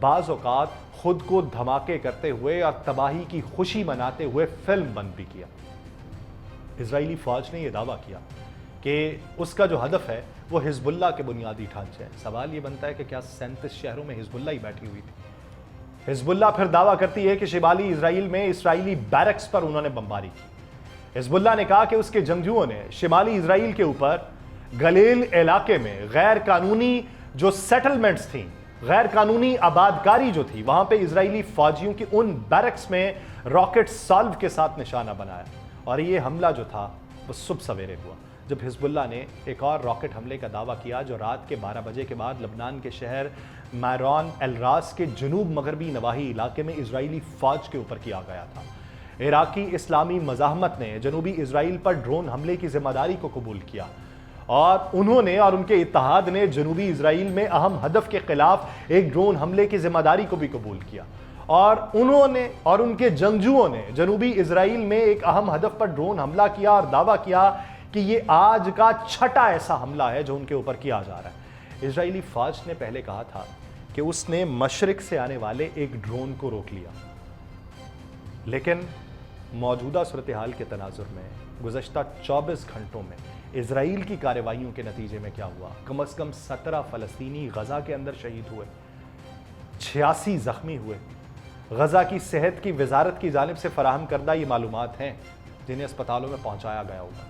بعض اوقات خود کو دھماکے کرتے ہوئے اور تباہی کی خوشی مناتے ہوئے فلم بند بھی کیا۔ اسرائیلی فوج نے یہ دعویٰ کیا کہ اس کا جو ہدف ہے وہ حزب اللہ کے بنیادی ڈھانچے ہیں۔ سوال یہ بنتا ہے کہ کیا 37 شہروں میں حزب اللہ ہی بیٹھی ہوئی تھی؟ حزب اللہ پھر دعویٰ کرتی ہے کہ شمالی اسرائیل میں اسرائیلی بیرکس پر انہوں نے بمباری کی۔ حزب اللہ نے کہا کہ اس کے جنگجوؤں نے شمالی اسرائیل کے اوپر گلیل علاقے میں غیر قانونی جو سیٹلمنٹس تھیں، غیر قانونی آبادکاری جو تھی، وہاں پہ اسرائیلی فوجیوں کی ان بیرکس میں راکٹ سالو کے ساتھ نشانہ بنایا، اور یہ حملہ جو تھا وہ صبح سویرے ہوا جب حزب اللہ نے ایک اور راکٹ حملے کا دعویٰ کیا جو رات کے 12 بجے کے بعد لبنان کے شہر میرون الراس کے جنوب مغربی نواحی علاقے میں اسرائیلی فوج کے اوپر کیا گیا تھا۔ عراقی اسلامی مزاحمت نے جنوبی اسرائیل پر ڈرون حملے کی ذمہ داری کو قبول کیا، اور انہوں نے اور ان کے اتحاد نے جنوبی اسرائیل میں اہم ہدف کے خلاف ایک ڈرون حملے کی ذمہ داری کو بھی قبول کیا، اور انہوں نے اور ان کے جنگجوؤں نے جنوبی اسرائیل میں ایک اہم ہدف پر ڈرون حملہ کیا اور دعویٰ کیا کہ یہ آج کا چھٹا ایسا حملہ ہے جو ان کے اوپر کیا جا رہا ہے۔ اسرائیلی فوج نے پہلے کہا تھا کہ اس نے مشرق سے آنے والے ایک ڈرون کو روک لیا، لیکن موجودہ صورتحال کے تناظر میں گزشتہ 24 گھنٹوں میں اسرائیل کی کارروائیوں کے نتیجے میں کیا ہوا؟ کم از کم 17 فلسطینی غزہ کے اندر شہید ہوئے، 86 زخمی ہوئے۔ غزہ کی صحت کی وزارت کی جانب سے فراہم کردہ یہ معلومات ہیں جنہیں اسپتالوں میں پہنچایا گیا ہوگا۔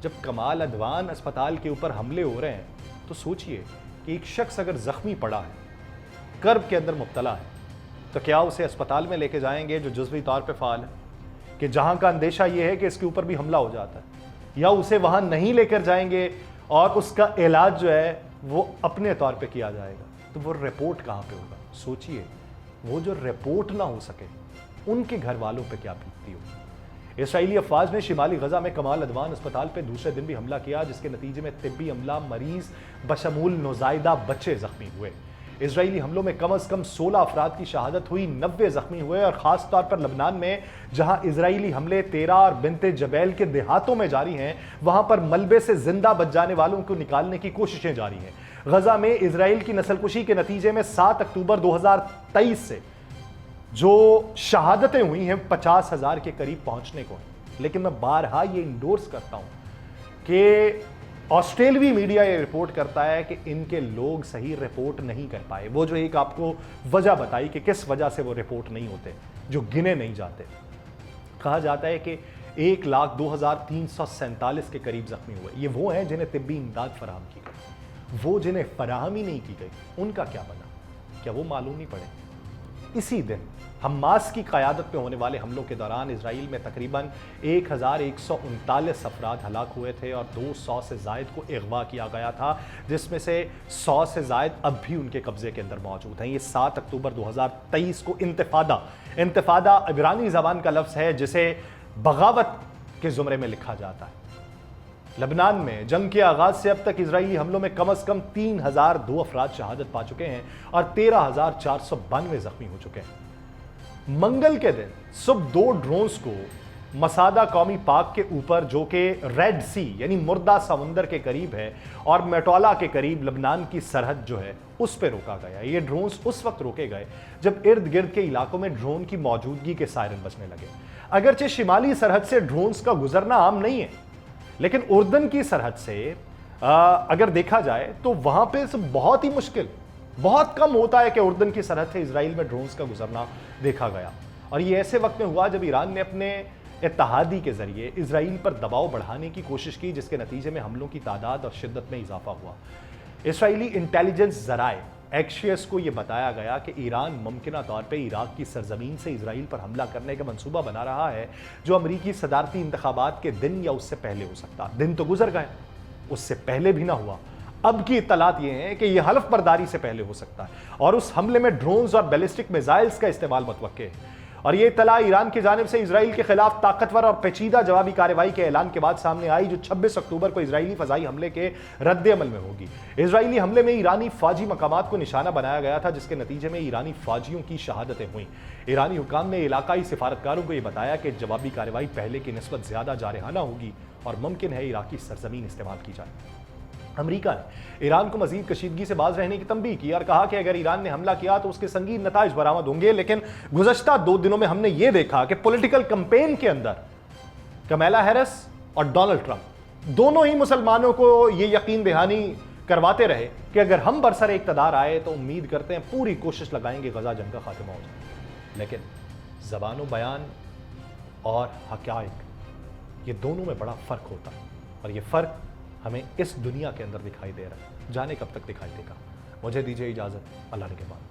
جب کمال عدوان اسپتال کے اوپر حملے ہو رہے ہیں تو سوچئے کہ ایک شخص اگر زخمی پڑا ہے، کرب کے اندر مبتلا ہے، تو کیا اسے اسپتال میں لے کے جائیں گے جو جزوی طور پہ فعال ہے، کہ جہاں کا اندیشہ یہ ہے کہ اس کے اوپر بھی حملہ ہو جاتا ہے، یا اسے وہاں نہیں لے کر جائیں گے اور اس کا علاج جو ہے وہ اپنے طور پہ کیا جائے گا؟ تو وہ رپورٹ کہاں پہ ہوگا؟ سوچئے وہ جو رپورٹ نہ ہو سکے ان کے گھر والوں پہ کیا بیتتی ہوگی۔ اسرائیلی افواج نے شمالی غزہ میں کمال عدوان اسپتال پہ دوسرے دن بھی حملہ کیا، جس کے نتیجے میں طبی عملہ، مریض بشمول نوزائیدہ بچے زخمی ہوئے۔ اسرائیلی حملوں میں کم از کم 16 افراد کی شہادت ہوئی، 90 زخمی ہوئے، اور خاص طور پر لبنان میں جہاں اسرائیلی حملے تیرا اور بنت جبیل کے دیہاتوں میں جاری ہیں، وہاں پر ملبے سے زندہ بچ جانے والوں کو نکالنے کی کوششیں جاری ہیں۔ غزہ میں اسرائیل کی نسل کشی کے نتیجے میں 7 اکتوبر 2023 سے جو شہادتیں ہوئی ہیں 50,000 کے قریب پہنچنے کو، لیکن میں بارہا یہ انڈورس کرتا ہوں کہ آسٹریلوی میڈیا یہ رپورٹ کرتا ہے کہ ان کے لوگ صحیح رپورٹ نہیں کر پائے۔ وہ جو ایک آپ کو وجہ بتائی کہ کس وجہ سے وہ رپورٹ نہیں ہوتے، جو گنے نہیں جاتے۔ کہا جاتا ہے کہ 1,02,347 کے قریب زخمی ہوئے۔ یہ وہ ہیں جنہیں طبی امداد فراہم کی گئی، وہ جنہیں فراہم ہی نہیں کی گئی، ان کا کیا بنا؟ کیا وہ معلوم نہیں پڑے؟ اسی دن حماس کی قیادت پہ ہونے والے حملوں کے دوران اسرائیل میں تقریباً 1,139 افراد ہلاک ہوئے تھے اور 200 سے زائد کو اغوا کیا گیا تھا، جس میں سے 100 سے زائد اب بھی ان کے قبضے کے اندر موجود ہیں۔ یہ 7 اکتوبر 2023 کو انتفادہ عبرانی زبان کا لفظ ہے جسے بغاوت کے زمرے میں لکھا جاتا ہے۔ لبنان میں جنگ کے آغاز سے اب تک اسرائیلی حملوں میں کم از کم 3,002 افراد شہادت پا چکے ہیں اور 13,492 زخمی ہو چکے ہیں۔ منگل کے دن صبح 2 ڈرونز کو مسادہ قومی پارک کے اوپر، جو کہ ریڈ سی یعنی مردہ سمندر کے قریب ہے، اور میٹولا کے قریب لبنان کی سرحد جو ہے اس پہ روکا گیا۔ یہ ڈرونز اس وقت روکے گئے جب ارد گرد کے علاقوں میں ڈرون کی موجودگی کے سائرن بجنے لگے۔ اگرچہ شمالی سرحد سے ڈرونز کا گزرنا عام نہیں ہے، لیکن اردن کی سرحد سے اگر دیکھا جائے تو وہاں پہ بہت ہی مشکل، بہت کم ہوتا ہے کہ اردن کی سرحد سے اسرائیل میں ڈرونز کا گزرنا دیکھا گیا۔ اور یہ ایسے وقت میں ہوا جب ایران نے اپنے اتحادی کے ذریعے اسرائیل پر دباؤ بڑھانے کی کوشش کی، جس کے نتیجے میں حملوں کی تعداد اور شدت میں اضافہ ہوا۔ اسرائیلی انٹیلیجنس ذرائع ایکشیس کو یہ بتایا گیا کہ ایران ممکنہ طور پہ عراق کی سرزمین سے اسرائیل پر حملہ کرنے کا منصوبہ بنا رہا ہے، جو امریکی صدارتی انتخابات کے دن یا اس سے پہلے ہو سکتا۔ دن تو گزر گئے، اس سے پہلے بھی نہ ہوا۔ اب کی اطلاعات یہ ہیں کہ یہ حلف برداری سے پہلے ہو سکتا ہے، اور اس حملے میں ڈرونز اور بیلسٹک میزائلز کا استعمال متوقع ہے۔ اور یہ اطلاع ایران کی جانب سے اسرائیل کے خلاف طاقتور اور پیچیدہ جوابی کارروائی کے اعلان کے بعد سامنے آئی، جو 26 اکتوبر کو اسرائیلی فضائی حملے کے رد عمل میں ہوگی۔ اسرائیلی حملے میں ایرانی فوجی مقامات کو نشانہ بنایا گیا تھا، جس کے نتیجے میں ایرانی فوجیوں کی شہادتیں ہوئیں۔ ایرانی حکام نے علاقائی سفارتکاروں کو یہ بتایا کہ جوابی کارروائی پہلے کی نسبت زیادہ جارحانہ ہوگی اور ممکن ہے عراقی سرزمین استعمال کی جائے۔ امریکہ نے ایران کو مزید کشیدگی سے باز رہنے کی تنبیہ کی اور کہا کہ اگر ایران نے حملہ کیا تو اس کے سنگین نتائج برآمد ہوں گے، لیکن گزشتہ 2 دنوں میں ہم نے یہ دیکھا کہ پولیٹیکل کمپین کے اندر کمیلا ہیرس اور ڈونلڈ ٹرمپ دونوں ہی مسلمانوں کو یہ یقین دہانی کرواتے رہے کہ اگر ہم برسر اقتدار آئے تو امید کرتے ہیں پوری کوشش لگائیں گے غزہ جنگ کا خاتمہ ہو جائے، لیکن زبان و بیان اور حقائق یہ دونوں میں بڑا فرق ہوتا ہے، اور یہ فرق ہمیں اس دنیا کے اندر دکھائی دے رہا ہے، جانے کب تک دکھائی دے گا۔ مجھے دیجیے اجازت، اللہ نگہبان۔